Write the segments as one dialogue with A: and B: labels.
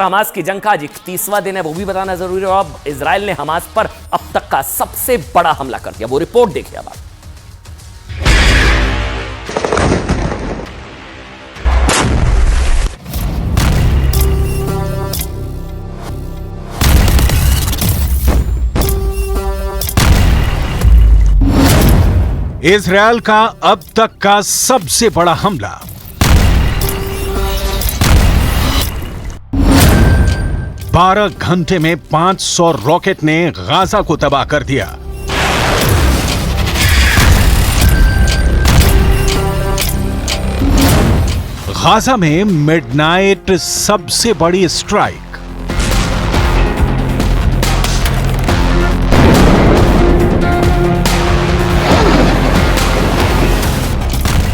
A: Hamas की जंग का आज 31वां दिन है, वो भी बताना जरूरी है। अब इजराइल ने हमास पर अब तक का सबसे बड़ा हमला कर दिया, वो रिपोर्ट देखिए अब आप।
B: इजराइल का अब तक का सबसे बड़ा हमला। बारह घंटे में 500 रॉकेट ने गाजा को तबाह कर दिया। गाजा में मिडनाइट सबसे बड़ी स्ट्राइक।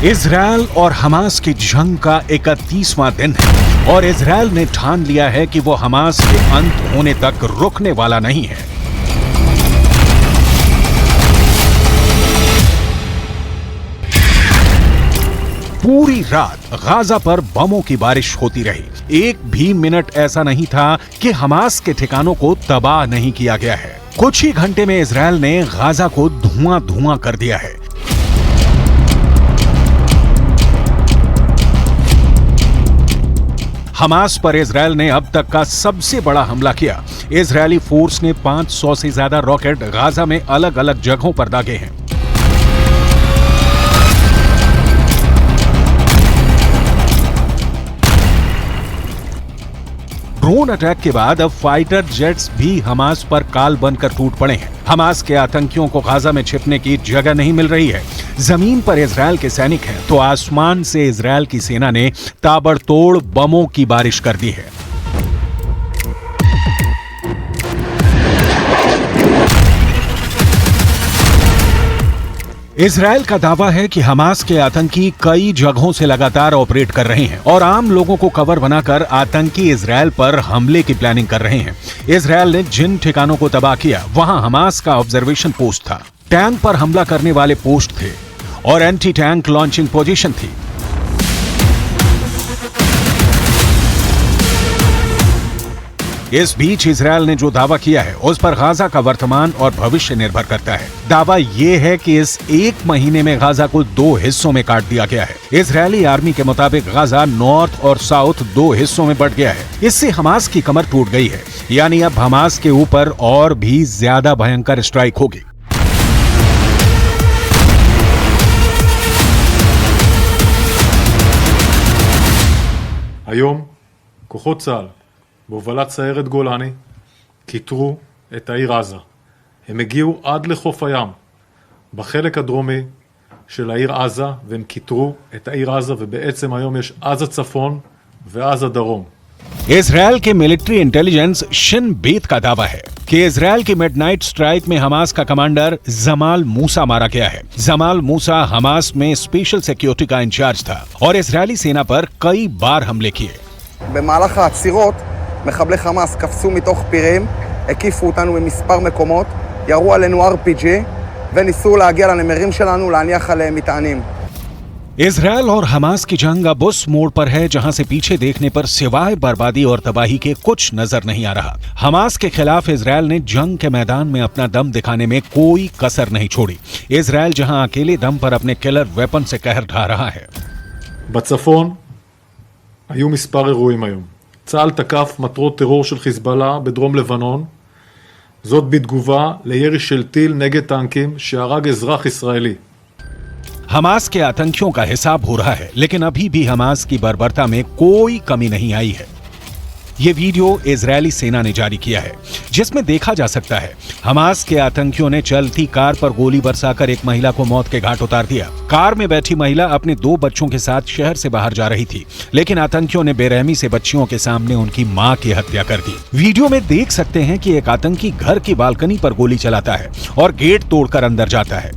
B: इजराइल और हमास की जंग का 31वां दिन है और इजराइल ने ठान लिया है कि वो हमास के अंत होने तक रुकने वाला नहीं है। पूरी रात गाजा पर बमों की बारिश होती रही। एक भी मिनट ऐसा नहीं था कि हमास के ठिकानों को तबाह नहीं किया गया है। कुछ ही घंटे में इजराइल ने गाजा को धुआं धुआं कर दिया है। हमास पर इजराइल ने अब तक का सबसे बड़ा हमला किया। इजरायली फोर्स ने 500 से ज्यादा रॉकेट गाजा में अलग अलग जगहों पर दागे हैं। ड्रोन अटैक के बाद अब फाइटर जेट्स भी हमास पर काल बनकर टूट पड़े हैं। हमास के आतंकियों को गाजा में छिपने की जगह नहीं मिल रही है। जमीन पर इजराइल के सैनिक हैं, तो आसमान से इजराइल की सेना ने ताबड़तोड़ बमों की बारिश कर दी है। इजराइल का दावा है कि हमास के आतंकी कई जगहों से लगातार ऑपरेट कर रहे हैं और आम लोगों को कवर बनाकर आतंकी इजराइल पर हमले की प्लानिंग कर रहे हैं। इजराइल ने जिन ठिकानों को तबाह किया वहां हमास का ऑब्जर्वेशन पोस्ट था, टैंक पर हमला करने वाले पोस्ट थे और एंटी टैंक लॉन्चिंग पोजीशन थी। इस बीच इजराइल ने जो दावा किया है उस पर गाजा का वर्तमान और भविष्य निर्भर करता है। दावा यह है कि इस एक महीने में गाजा को 2 हिस्सों में काट दिया गया है। इजरायली आर्मी के मुताबिक गाजा नॉर्थ और साउथ 2 हिस्सों में बंट गया है। इससे हमास की कमर टूट गई है, यानी अब हमास के ऊपर और भी ज्यादा भयंकर स्ट्राइक होगी।
C: היום כוחות צה"ל בהובלת סיירת גולני כיתרו את העיר עזה. הם הגיעו עד לחוף הים בחלק הדרומי של העיר עזה, והם כיתרו את העיר עזה, ובעצם היום יש עזה צפון ועזה דרום.
B: इजराइल के मिलिट्री इंटेलिजेंस शिन बेत का दावा है कि इजराइल की मिडनाइट स्ट्राइक में हमास का कमांडर जमाल मूसा मारा गया है। जमाल मूसा हमास में स्पेशल सिक्योरिटी का इंचार्ज था और इजरायली सेना पर कई बार हमले किए।
D: במהלך העצירות מחבלי חמאס קפצו מתוך פירים, הקיפו אותנו במספר מקומות, ירו עלינו RPG וניסו להגיע לנמרים שלנו להניח עליהם מטענים।
B: इजराइल और हमास की जंग अब उस मोड़ पर है जहां से पीछे देखने पर सिवाय बर्बादी और तबाही के कुछ नजर नहीं आ रहा। हमास के खिलाफ इजराइल ने जंग के मैदान में अपना दम दिखाने में कोई कसर नहीं छोड़ी। इजराइल जहां अकेले दम पर अपने किलर वेपन से कहर ढा रहा है।
C: בצפון היו מספר אירועים היום. צה"ל תקף מטרות טרור של חיזבאללה בדרום לבנון, זאת בתגובה לירי של טיל נגד טנקים שהרג אזרח ישראלי.
B: हमास के आतंकियों का हिसाब हो रहा है, लेकिन अभी भी हमास की बर्बरता में कोई कमी नहीं आई है। ये वीडियो इजरायली सेना ने जारी किया है, जिसमें देखा जा सकता है हमास के आतंकियों ने चलती कार पर गोली बरसाकर एक महिला को मौत के घाट उतार दिया। कार में बैठी महिला अपने 2 बच्चों के साथ शहर से बाहर जा रही थी, लेकिन आतंकियों ने बेरहमी से बच्चियों के सामने उनकी मां की हत्या कर दी। वीडियो में देख सकते हैं कि एक आतंकी घर की बालकनी पर गोली चलाता है और गेट तोड़कर अंदर जाता है।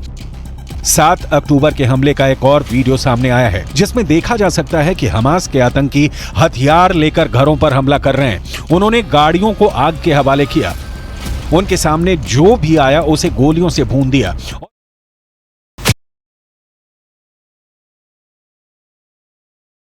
B: 7 अक्टूबर के हमले का एक और वीडियो सामने आया है, जिसमें देखा जा सकता है कि हमास के आतंकी हथियार लेकर घरों पर हमला कर रहे हैं। उन्होंने गाड़ियों को आग के हवाले किया, उनके सामने जो भी आया उसे गोलियों से भून दिया।